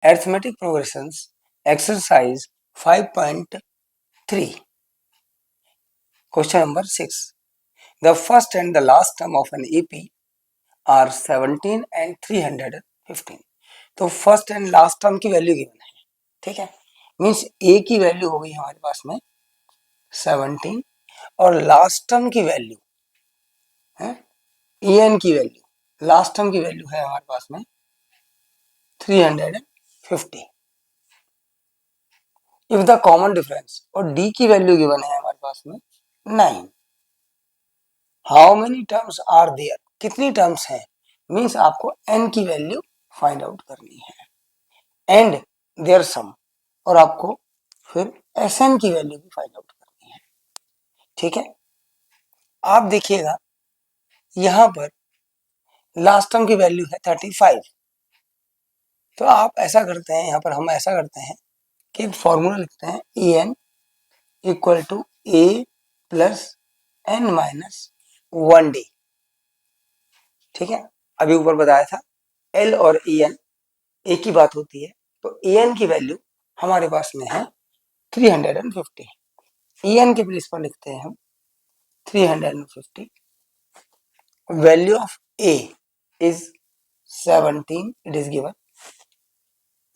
Arithmetic progressions exercise 5.3. Question number 6. The first and the last term of an AP are 17 and 315. तो first and last term की value given है, ठीक है। Means ए की value हो गई हमारे पास में 17 और लास्ट टर्म की वैल्यू है en की वैल्यू, लास्ट टर्म की वैल्यू है हमारे पास में 350। इफ द कॉमन डिफरेंस और d की वैल्यू गिवन है हमारे पास में 9, how many terms are there, कितनी टर्म्स हैं, मीन्स आपको n की वैल्यू फाइंड आउट करनी है एंड देयर सम, और आपको फिर Sn की वैल्यू भी फाइंड आउट करनी है, ठीक है। आप देखिएगा यहां पर लास्ट टर्म की वैल्यू है 35, तो आप ऐसा करते हैं, यहां पर हम ऐसा करते हैं कि एक फॉर्मूला लिखते हैं En equal to a plus n minus 1d, ठीक है। अभी ऊपर बताया था L और En एक ही बात होती है, तो En की वैल्यू हमारे पास में है 350, En के प्लेस पर लिखते हैं हम 350, value of a is 17, it is given,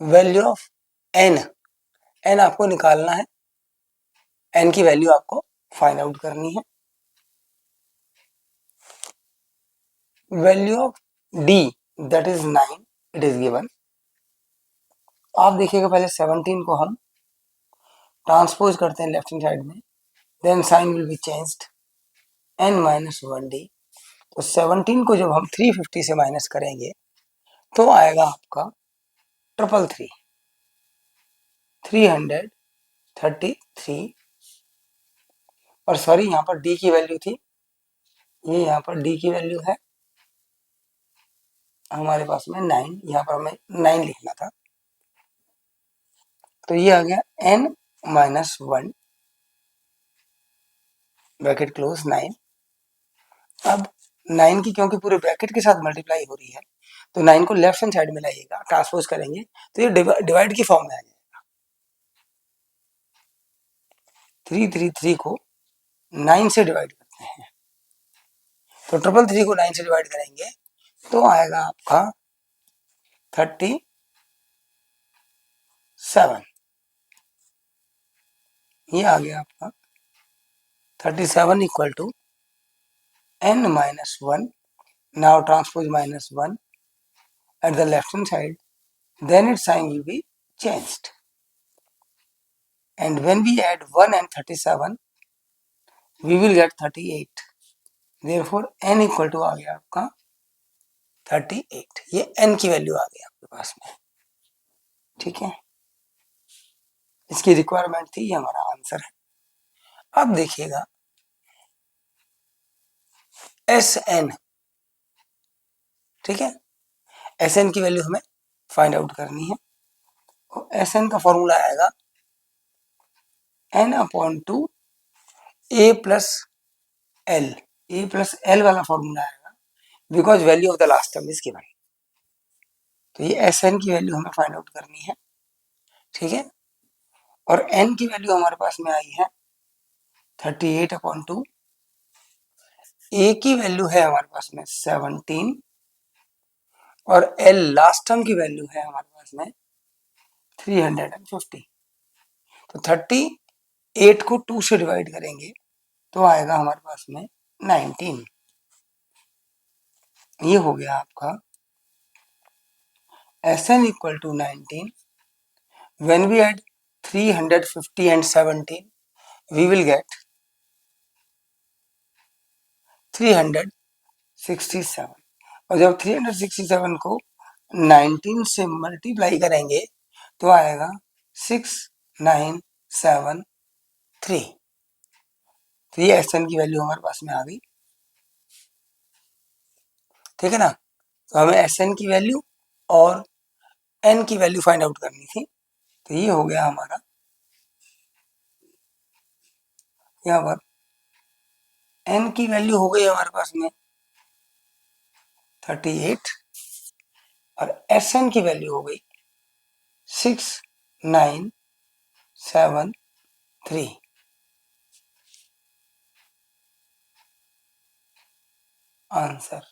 value of n आपको निकालना है, n की वैल्यू आपको फाइंड आउट करनी है, value of d that is 9, it is given. आप देखिएगा पहले 17 को हम ट्रांसपोज करते हैं लेफ्ट हैंड साइड में, then sign will be changed n minus 1d, तो 17 को जब हम 350 से माइनस करेंगे तो आएगा आपका 333 और सॉरी यहाँ पर d की वैल्यू थी, ये यहाँ पर d की वैल्यू है हमारे पास में 9, यहाँ पर हमें 9 लिखना था, तो ये आ गया n माइनस 1 ब्रैकेट क्लोज 9। अब 9 की क्योंकि पूरे ब्रैकेट के साथ मल्टीप्लाई हो रही है, तो 9 को लेफ्ट हैंड साइड में लाइएगा, ट्रांसपोज करेंगे तो ये डिवाइड की फॉर्म में आ जाएगा। 333 को 9 से डिवाइड करते हैं, तो 333 को 9 से डिवाइड करेंगे तो आएगा आपका 37, ये आ गया आपका 37 equal to n minus 1, now transpose minus 1 at the left hand side, then its sign will be changed, and when we add 1 and 37 we will get 38, therefore n equal to आ गया आपका 38, ये n की value आ गई आपके पास में, ठीक है। इसकी रिक्वायरमेंट थी, ये हमारा आंसर है। अब देखिएगा Sn, ठीक है, Sn की वैल्यू हमें फाइंड आउट करनी है, तो Sn का फॉर्मूला आएगा n upon 2 a plus l वाला फॉर्मूला आएगा, because value of the last term is given, तो ये Sn की वैल्यू हमें फाइंड आउट करनी है, ठीक है। और n की वैल्यू हमारे पास में आई है 38 अपॉन 2, a की वैल्यू है हमारे पास में 17 और l लास्ट टर्म की वैल्यू है हमारे पास में 350, तो 38 को 2 से डिवाइड करेंगे तो आएगा हमारे पास में 19, ये हो गया आपका Sn equal to 19, when we add 350 and 17 we will get 367, और जब 367 को 19 से मल्टीप्लाई करेंगे तो आएगा 6973, तो ये Sn की वैल्यू हमारे पास में आ गई, ठीक है ना। तो हमें Sn की वैल्यू और n की वैल्यू फाइंड आउट करनी थी, तो ये हो गया हमारा, यहाँ पर n की वैल्यू हो गई हमारे पास में 38 और Sn की वैल्यू हो गई 6973 आंसर